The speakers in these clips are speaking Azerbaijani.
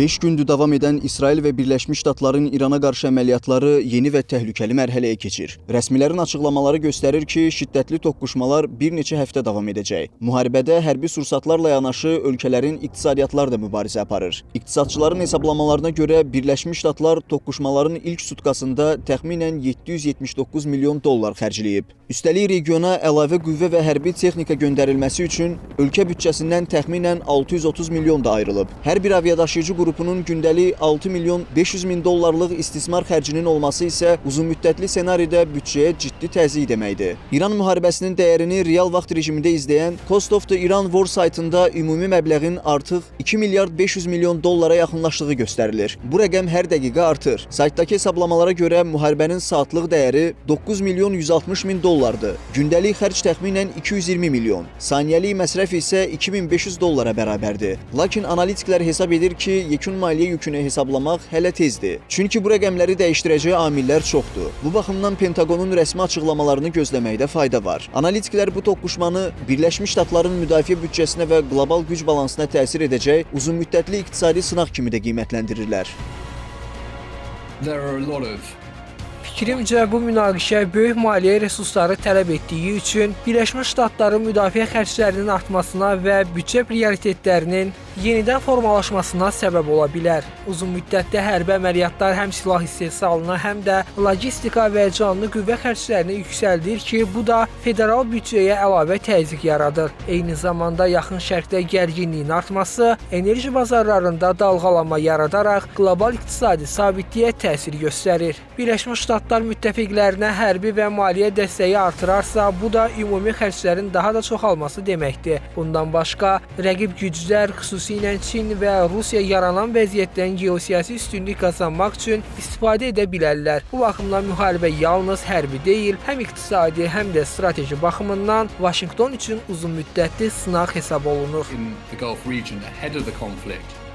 5 gündür davam edən İsrail və Birləşmiş Ştatların İrana qarşı əməliyyatları yeni və təhlükəli mərhələyə keçir. Rəsmilərin açıqlamaları göstərir ki, şiddətli toqquşmalar bir neçə həftə davam edəcək. Müharibədə hərbi sursatlarla yanaşı ölkələrin iqtisadiyyatları da mübarizə aparır. İqtisadçıların hesablamalarına görə Birləşmiş Ştatlar toqquşmaların ilk sutkasında təxminən 779 milyon dollar xərcləyib. Üstəlik regiona əlavə qüvvə və hərbi texnika göndərilməsi üçün ölkə büdcəsindən təxminən 630 milyon da ayrılıb. Hər bir aviadaşıyıcı qrupunun gündəlik 6 milyon 500 min dollarlıq istismar xərcinin olması isə uzunmüddətli senaridə büdcəyə ciddi təzyiq deməkdir. İran müharibəsinin dəyərini real vaxt rejimində izləyən Cost of the Iran War saytında ümumi məbləğin artıq 2 milyard 500 milyon dollara yaxınlaşdığı göstərilir. Bu rəqəm hər dəqiqə artır. Saytdakı hesablamalara görə müharibənin saatlıq dəyəri 9 milyon 160 min dollardır. Gündəlik xərc təxminən 220 milyon. Saniyəlik məsrəf isə 2500 dollara bərabərdir. Lakin analitiklər hesab edir ki, yekun maliyyə yükünü hesablamaq hələ tezdir. Çünki bu rəqəmləri dəyişdirəcək amillər çoxdur. Bu baxımdan Pentagonun rəsmi açıqlamalarını gözləməkdə fayda var. Analitiklər bu toqquşmanı Birləşmiş Ştatların müdafiə büdcəsinə və qlobal güc balansına təsir edəcək uzunmüddətli iqtisadi sınaq kimi də qiymətləndirirlər. Fikrimcə, bu münaqişə böyük maliyyə resursları tələb etdiyi üçün Birləşmiş Ştatların müdafiə xərclərinin artmasına və büdcə prioritetlərinin yenidən formalaşmasına səbəb ola bilər. Uzunmüddətli hərbi əməliyyatlar həm silah istehsalına, həm də logistika və canlı qüvvə xərclərini yüksəldir ki, bu da federal büdcəyə əlavə təzyiq yaradır. Eyni zamanda Yaxın Şərqdə gərginliyin artması enerji bazarlarında dalğalama yaradaraq qlobal iqtisadi sabitliyə təsir göstərir. Birləşmiş Ştatlar müttəfiqlərinə hərbi və maliyyə dəstəyi artırarsa, bu da ümumi xərclərin daha da çoxalması deməkdir. Bundan başqa, rəqib güclər, xüsusilə Çin və Rusiya yaranan vəziyyətdən geosiyasi üstünlük qazanmaq üçün istifadə edə bilərlər. Bu baxımdan müharibə yalnız hərbi deyil, həm iqtisadi, həm də strateji baxımından Vaşinqton üçün uzunmüddətli sınaq hesab olunur.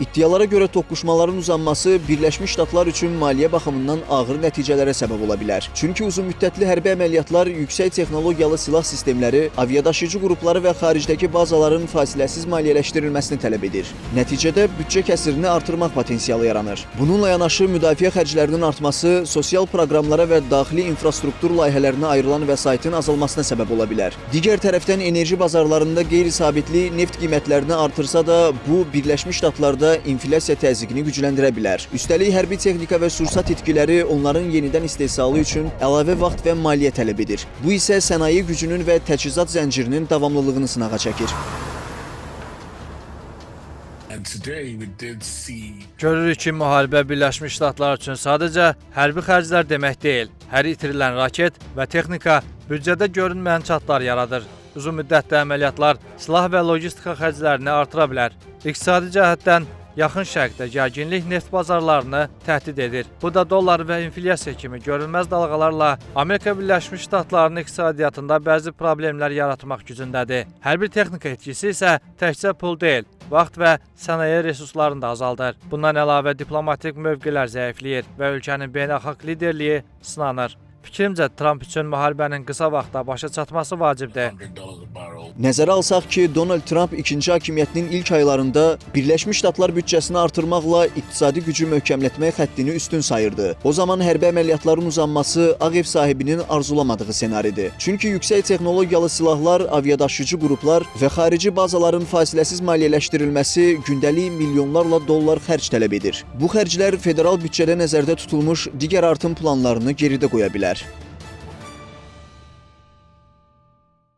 İddialara görə toqquşmaların uzanması Birləşmiş Ştatlar üçün maliyyə baxımından ağır nəticələrə səbəb ola bilər. Çünki uzunmüddətli hərbi əməliyyatlar yüksək texnologiyalı silah sistemləri, aviadaşıyıcı qrupları və xaricdəki bazaların fasiləsiz maliyyələşdirilməsini tələb edir. Nəticədə büdcə kəsirini artırmaq potensialı yaranır. Bununla yanaşı müdafiə xərclərinin artması sosial proqramlara və daxili infrastruktur layihələrinə ayrılan vəsaitin azalmasına səbəb ola bilər. Digər tərəfdən enerji bazarlarında qeyri-sabitlik neft qiymətlərini artırsa da, bu Birləşmiş Ştatlarda inflyasiya təzyiqini gücləndirə bilər. Üstəlik hərbi texnika və sursat itkiləri onların yenidən istehsalı üçün əlavə vaxt və maliyyə tələb edir. Bu isə sənaye gücünün və təchizat zəncirinin davamlılığını sınağa çəkir. Görürük ki, müharibə Birləşmiş Ştatlar üçün sadəcə hərbi xərclər demək deyil. Hər itirilən raket və texnika büdcədə görünməyən çatlar yaradır. Uzunmüddətli əməliyyatlar silah və logistika xərclərini artıra bilər. İqtisadi cəhətdən Yaxın Şərqdə gərginlik neft bazarlarını təhdid edir. Bu da dollar və inflyasiya kimi görünməz dalğalarla Amerika Birləşmiş Ştatlarının iqtisadiyyatında bəzi problemlər yaratmaq gücündədir. Hərbi texnika etkisi isə təkcə pul deyil, vaxt və sənaye resurslarını da azaldır. Bundan əlavə diplomatik mövqelər zəifləyir və ölkənin beynəlxalq liderliyi sınanır. Fikrimcə, Trump üçün müharibənin qısa vaxtda başa çatması vacibdir. Nəzərə alsaq ki, Donald Trump ikinci hakimiyyətinin ilk aylarında Birləşmiş Ştatlar büdcəsini artırmaqla iqtisadi gücü möhkəmlətmək xəttini üstün sayırdı. O zaman hərbi əməliyyatların uzanması Ağ Ev sahibinin arzulamadığı senaridir. Çünki yüksək texnologiyalı silahlar, aviadaşıyıcı qruplar və xarici bazaların fasiləsiz maliyyələşdirilməsi gündəlik milyonlarla dollar xərc tələb edir. Bu xərclər federal büdcədə nəzərdə tutulmuş digər artım planlarını geridə qoya bilər.